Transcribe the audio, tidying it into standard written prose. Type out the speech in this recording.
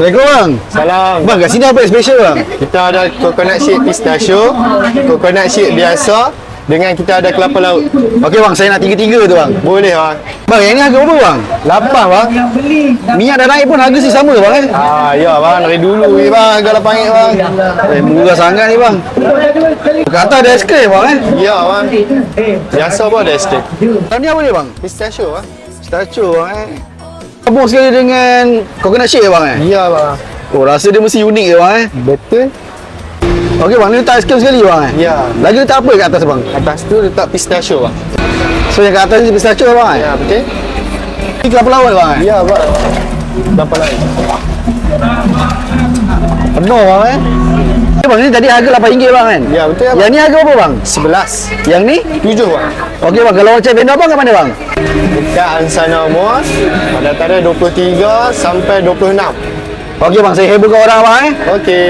Assalamualaikum bang. Salam. Bang, kat sini apa yang special bang? Kita ada coconut shake pistachio, coconut shake biasa dengan kita ada kelapa laut. Okey bang, saya nak tiga-tiga tu bang. Boleh bang. Bang, yang ni harga berapa bang? 8 bang. Minyak dah naik pun harga sih sama bang eh? Ya bang, dari dulu ni bang harga 8 ringgit bang. Murah sangat ni bang. Kat atas ada es krim bang eh? Ya bang. Biasa pun ada es krim. Yang ni apa ni bang? Pistachio bang. Pistachio bang eh? Gabung sekali dengan coconut shake bang eh? Ya bang. Oh, rasa dia mesti unik je bang eh? Betul. Okey bang, ni letak es krim sekali bang eh? Ya. Lagi letak apa kat atas bang? Atas tu letak pistachio bang. So yang kat atas ni pistachio bang eh? Ya betul. Ni kelapa laut bang eh? Ya bang. Kelapa laut. Penuh bang eh? Bang, ni tadi harga RM8 bang kan? Ya betul bang. Yang ni harga berapa bang? 11. Yang ni? 7 bang. Okey bang, kalau macam vendor bang kat mana bang? Dekat Ansana Mos pada tarikh 23 sampai 26. Okey bang, saya hebohkan orang bang eh? Okey.